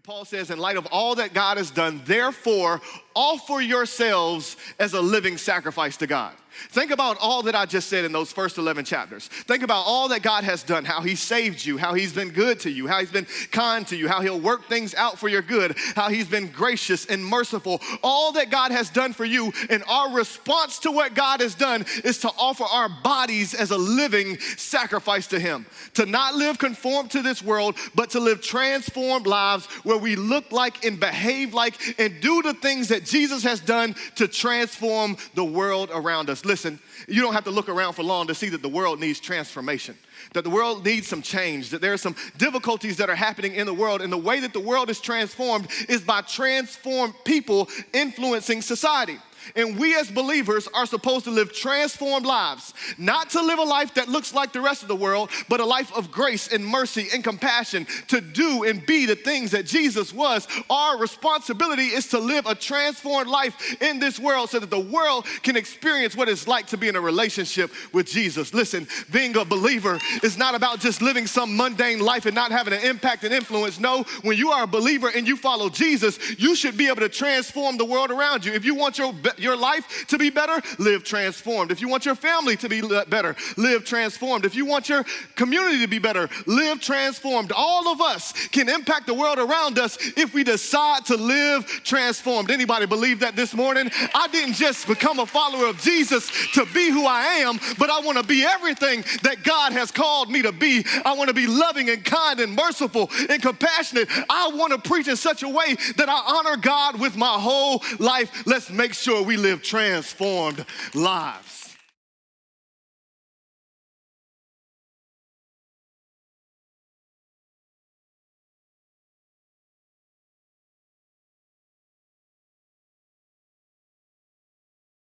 Paul says, in light of all that God has done, therefore, offer yourselves as a living sacrifice to God. Think about all that I just said in those first 11 chapters. Think about all that God has done, how he saved you, how he's been good to you, how he's been kind to you, how he'll work things out for your good, how he's been gracious and merciful. All that God has done for you, and our response to what God has done is to offer our bodies as a living sacrifice to him. To not live conformed to this world, but to live transformed lives where we look like and behave like and do the things that Jesus has done to transform the world around us. Listen, you don't have to look around for long to see that the world needs transformation, that the world needs some change, that there are some difficulties that are happening in the world. And the way that the world is transformed is by transformed people influencing society. And we as believers are supposed to live transformed lives, not to live a life that looks like the rest of the world, but a life of grace and mercy and compassion, to do and be the things that Jesus was. Our responsibility is to live a transformed life in this world so that the world can experience what it's like to be in a relationship with Jesus. Listen, being a believer is not about just living some mundane life and not having an impact and influence. No, when you are a believer and you follow Jesus, you should be able to transform the world around you. If you want your life to be better, live transformed. If you want your family to be better, live transformed. If you want your community to be better, live transformed. All of us can impact the world around us if we decide to live transformed. Anybody believe that this morning? I didn't just become a follower of Jesus to be who I am, but I want to be everything that God has called me to be. I want to be loving and kind and merciful and compassionate. I want to preach in such a way that I honor God with my whole life. Let's make sure we live transformed lives.